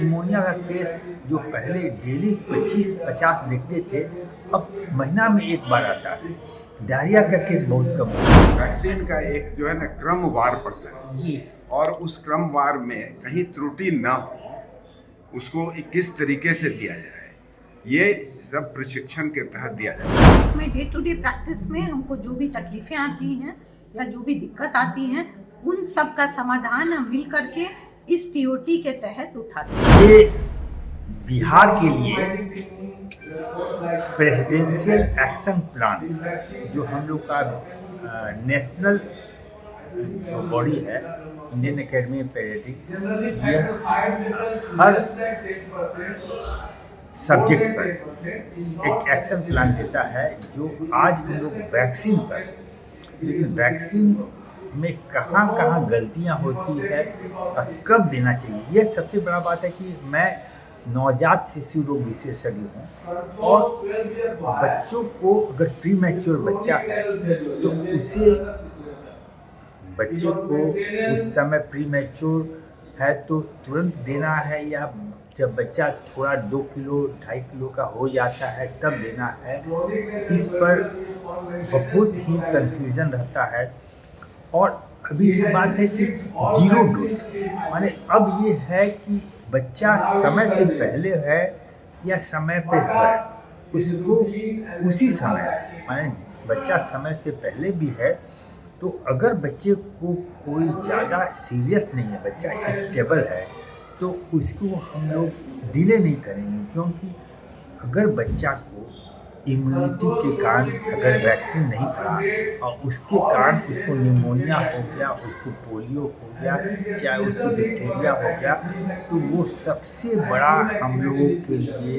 Pneumonia का case जो पहले डेली 25-50 देखते थे, अब महीना में एक बार आता है। डायरिया का केस बहुत कम है। वैक्सीन का एक जो है ना क्रमवार पड़ता है जी। और उस क्रमवार में कहीं त्रुटि ना हो, उसको किस तरीके से दिया जाए, ये सब प्रशिक्षण के तहत दिया जाता है। इसमें डे टू डे प्रैक्टिस में हमको जो भी तकलीफें आती हैं या जो भी दिक्कत आती हैं, उन सब का समाधान हम मिल करके इस टीओटी के तहत उठाते हैं। ये बिहार के लिए प्रेसिडेंशियल एक्शन प्लान जो हम लोग का नेशनल जो बॉडी है, इंडियन एकेडमी ऑफ पेडियाट्रिक, यह हर सब्जेक्ट पर एक एक्शन प्लान देता है। जो आज हम लोग वैक्सीन पर, लेकिन वैक्सीन में कहाँ कहाँ गलतियाँ होती है और कब देना चाहिए, यह सबसे बड़ा बात है कि मैं नवजात शिशु रोग विशेषज्ञ हूँ और बच्चों को अगर प्री मैच्योर बच्चा है तो उसे बच्चे को उस समय प्री मैच्योर है तो तुरंत देना है या जब बच्चा थोड़ा 2 किलो 2.5 किलो का हो जाता है तब देना है। इस पर बहुत ही कंफ्यूजन रहता है। और अभी ये बात है कि 0 डोज माने अब ये है कि बच्चा समय से पहले है या समय पे है, उसको उसी समय माने बच्चा समय से पहले भी है तो अगर बच्चे को कोई ज़्यादा सीरियस नहीं है, बच्चा स्टेबल है, तो उसको हम लोग डिले नहीं करेंगे। क्योंकि अगर बच्चा को इम्यूनिटी के कारण अगर वैक्सीन नहीं पड़ा और उसके कारण उसको निमोनिया हो गया, उसको पोलियो हो गया, चाहे उसको डिप्थीरिया हो गया, तो वो सबसे बड़ा हम लोगों के लिए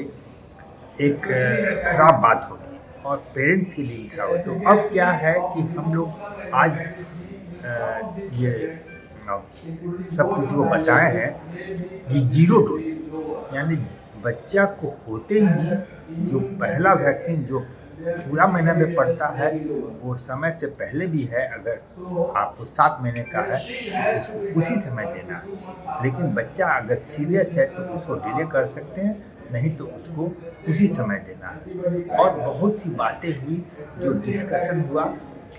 एक खराब बात होगी और पेरेंट्स के लिए भी खराब होगी। तो अब क्या है कि हम लोग आज ये सब किसी को बताए हैं कि 0 डोज यानी बच्चा को होते ही जो पहला वैक्सीन जो पूरा महीना में पड़ता है वो समय से पहले भी है। अगर आपको 7 महीने का है तो उसको उसी समय देना है, लेकिन बच्चा अगर सीरियस है तो उसको डिले कर सकते हैं, नहीं तो उसको उसी समय देना है। और बहुत सी बातें हुई जो डिस्कशन हुआ,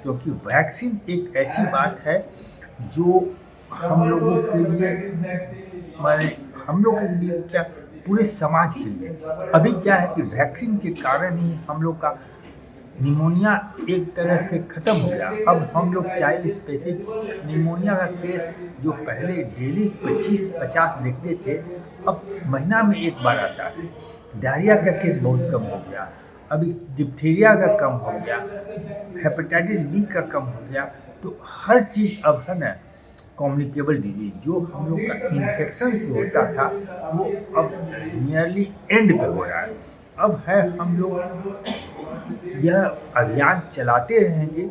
क्योंकि वैक्सीन एक ऐसी बात है जो हम लोगों के लिए माने हम लोग के लिए क्या पूरे समाज के लिए अभी क्या है कि वैक्सीन के कारण ही हम लोग का निमोनिया एक तरह से ख़त्म हो गया। अब हम लोग चाइल्ड स्पेसिफिक निमोनिया का केस जो पहले डेली 25-50 देखते थे, अब महीना में एक बार आता है। डायरिया का केस बहुत कम हो गया, अभी डिप्थीरिया का कम हो गया, हेपेटाइटिस बी का कम हो गया। तो हर चीज़ अब है ना कम्युनिकेबल डिजीज जो हम लोग का इन्फेक्शन से होता था वो अब नियरली एंड पे हो रहा है। अब है हम लोग यह अभियान चलाते रहेंगे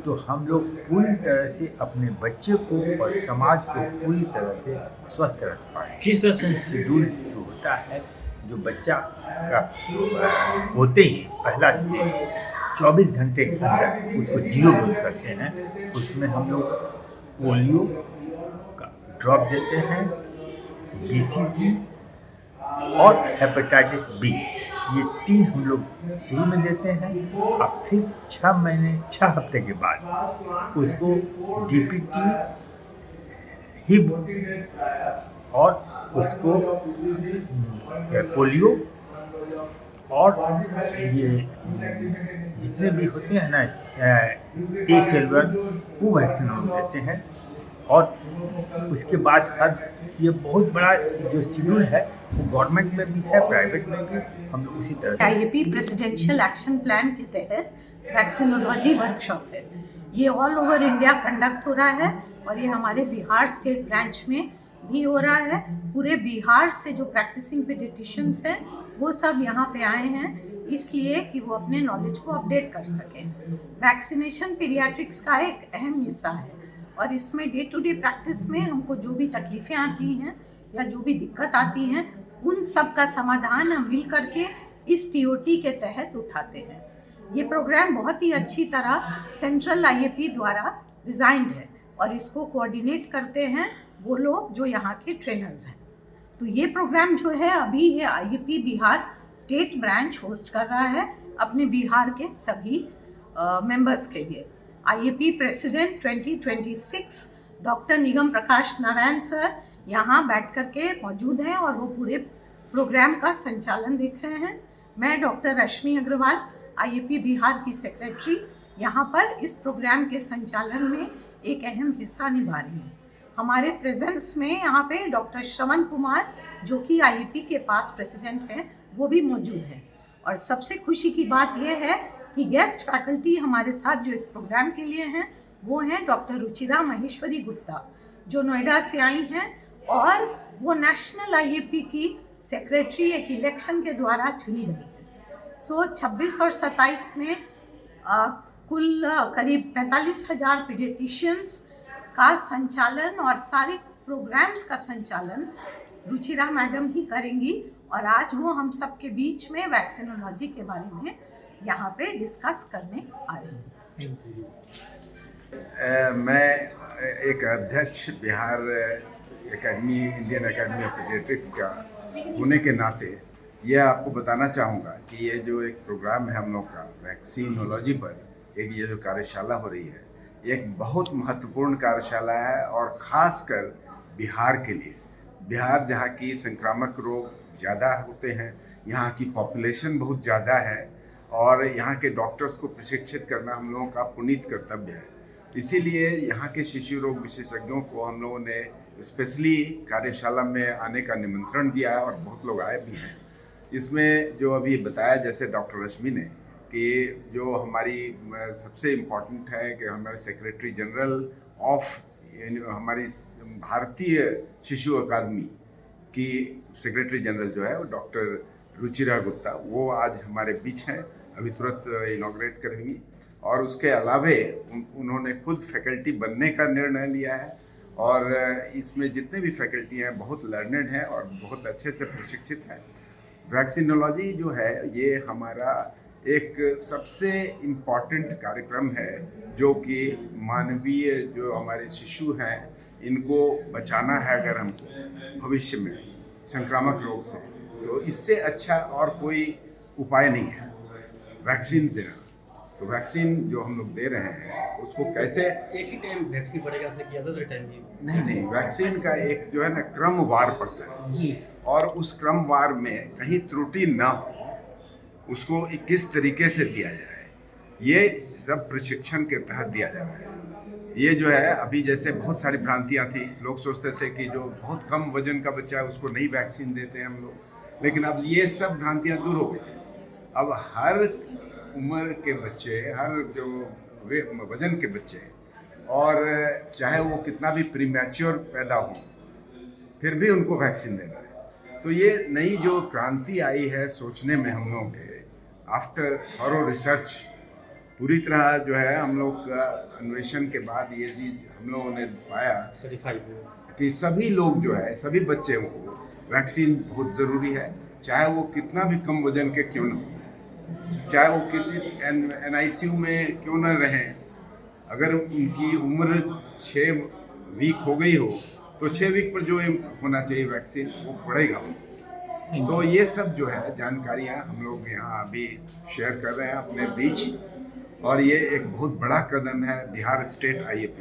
तो हम लोग पूरी तरह से अपने बच्चे को और समाज को पूरी तरह से स्वस्थ रख पाएँ। किस तरह से शेड्यूल जो होता है, जो बच्चा का होते ही पहला दिन 24 घंटे के अंदर उसको 0 डोज करते हैं। उसमें हम लोग पोलियो का ड्रॉप देते हैं, BCG और हेपेटाइटिस बी, ये 3 हम लोग शुरू में देते हैं। और फिर 6 हफ्ते के बाद उसको DPT, हिब और उसको पोलियो और ये जितने भी होते हैं ना ए सेलुलर वो वैक्सीन हम देते हैं। और उसके बाद हर ये बहुत बड़ा जो शेड्यूल है वो गवर्नमेंट में भी है, प्राइवेट में भी हम लोग उसी तरह से। आईएपी प्रेसिडेंशियल एक्शन प्लान के तहत वैक्सीनोलॉजी वर्कशॉप है। ये ऑल ओवर इंडिया कंडक्ट हो रहा है और ये हमारे बिहार स्टेट ब्रांच में भी हो रहा है। पूरे बिहार से जो प्रैक्टिसिंग पेडियाट्रिशियंस हैं वो सब यहाँ पे आए हैं, इसलिए कि वो अपने नॉलेज को अपडेट कर सकें। वैक्सीनेशन पीडियाट्रिक्स का एक अहम हिस्सा है और इसमें डे टू डे प्रैक्टिस में हमको जो भी तकलीफ़ें आती हैं या जो भी दिक्कत आती हैं, उन सब का समाधान हम मिल करके इस टीओटी के तहत उठाते हैं। ये प्रोग्राम बहुत ही अच्छी तरह सेंट्रल आईएपी द्वारा डिज़ाइंड है और इसको कोऑर्डिनेट करते हैं वो लोग जो यहाँ के ट्रेनर्स हैं। तो ये प्रोग्राम जो है अभी ये IAP Bihar state branch host कर रहा है अपने बिहार के सभी मेंबर्स के लिए। आईएपी प्रेसिडेंट 2026 डॉक्टर निगम प्रकाश नारायण सर यहाँ बैठ कर के मौजूद हैं और वो पूरे प्रोग्राम का संचालन देख रहे हैं। मैं डॉक्टर रश्मि अग्रवाल आईएपी बिहार की सेक्रेटरी यहाँ पर इस प्रोग्राम के संचालन में एक अहम हिस्सा निभा रही हूँ। हमारे प्रेजेंस में यहाँ पे डॉक्टर श्रवण कुमार जो कि आईएपी के पास प्रेसिडेंट हैं वो भी मौजूद है। और सबसे खुशी की बात यह है कि गेस्ट फैकल्टी हमारे साथ जो इस प्रोग्राम के लिए हैं वो हैं डॉक्टर रुचिरा महेश्वरी गुप्ता जो नोएडा से आई हैं और वो नेशनल आईएपी की सेक्रेटरी एक इलेक्शन के द्वारा चुनी गई है। 26 और 27 में कुल करीब 45,000 पीडियाट्रिशियंस का संचालन और सारे प्रोग्राम्स का संचालन रुचिरा मैडम ही करेंगी और आज वो हम सब के बीच में वैक्सीनोलॉजी के बारे में यहाँ पे डिस्कस करने आ रही हैं। मैं एक अध्यक्ष Bihar academy Indian academy of paediatrics का होने के नाते ये आपको बताना चाहूँगा कि ये जो एक प्रोग्राम है हम लोग का वैक्सीनोलॉजी पर एक ये जो कार्यशाला हो रही है ये एक बहुत महत्वपूर्ण कार्यशाला है और ख़ासकर बिहार के लिए। बिहार जहाँ की संक्रामक रोग ज़्यादा होते हैं, यहाँ की पॉपुलेशन बहुत ज़्यादा है और यहाँ के डॉक्टर्स को प्रशिक्षित करना हम लोगों का पुनीत कर्तव्य है। इसीलिए यहाँ के शिशु रोग विशेषज्ञों को हम लोगों ने स्पेशली कार्यशाला में आने का निमंत्रण दिया है और बहुत लोग आए भी हैं। इसमें जो अभी बताया जैसे डॉक्टर रश्मि ने कि जो हमारी सबसे इम्पोर्टेंट है कि हमारे सेक्रेटरी जनरल ऑफ हमारी भारतीय शिशु अकादमी की सेक्रेटरी जनरल जो है वो डॉक्टर रुचिरा गुप्ता वो आज हमारे बीच हैं, अभी तुरंत इनॉग्रेट करेंगी। और उसके अलावे उन्होंने खुद फैकल्टी बनने का निर्णय लिया है और इसमें जितने भी फैकल्टी हैं बहुत लर्नेड हैं और बहुत अच्छे से प्रशिक्षित हैं। वैक्सीनोलॉजी जो है ये हमारा एक सबसे इम्पॉर्टेंट कार्यक्रम है जो कि मानवीय जो हमारे शिशु हैं इनको बचाना है अगर हमको भविष्य में संक्रामक रोग से, तो इससे अच्छा और कोई उपाय नहीं है वैक्सीन देना। तो वैक्सीन जो हम लोग दे रहे हैं उसको कैसे एक ही टाइम वैक्सीन पड़ेगा ऐसा किया था टाइम भी नहीं, वैक्सीन का एक जो है ना क्रमवार पड़ता है जी, और उस क्रमवार में कहीं त्रुटि ना हो उसको किस तरीके से दिया जाए ये सब प्रशिक्षण के तहत दिया जा रहा है। ये जो है अभी जैसे बहुत सारी भ्रांतियां थी, लोग सोचते थे कि जो बहुत कम वजन का बच्चा है उसको नहीं वैक्सीन देते हैं हम लोग, लेकिन अब ये सब भ्रांतियां दूर हो गई। अब हर उम्र के बच्चे, हर जो वजन के बच्चे और चाहे वो कितना भी प्रीमैच्योर पैदा हो फिर भी उनको वैक्सीन देना है। तो ये नई जो क्रांति आई है सोचने में हम लोगों के आफ्टर थॉरो रिसर्च पूरी तरह जो है हम लोग का अन्वेषण के बाद ये चीज़ हम लोगों ने पाया कि सभी लोग जो है सभी बच्चों को वैक्सीन बहुत ज़रूरी है, चाहे वो कितना भी कम वजन के क्यों ना हो, चाहे वो किसी NICU में क्यों ना रहें। अगर उनकी उम्र 6 वीक हो गई हो तो 6 वीक पर जो होना चाहिए वैक्सीन वो पड़ेगा। तो ये सब जो है जानकारियाँ हम लोग यहाँ अभी शेयर कर रहे हैं अपने बीच और ये एक बहुत बड़ा कदम है बिहार स्टेट IAP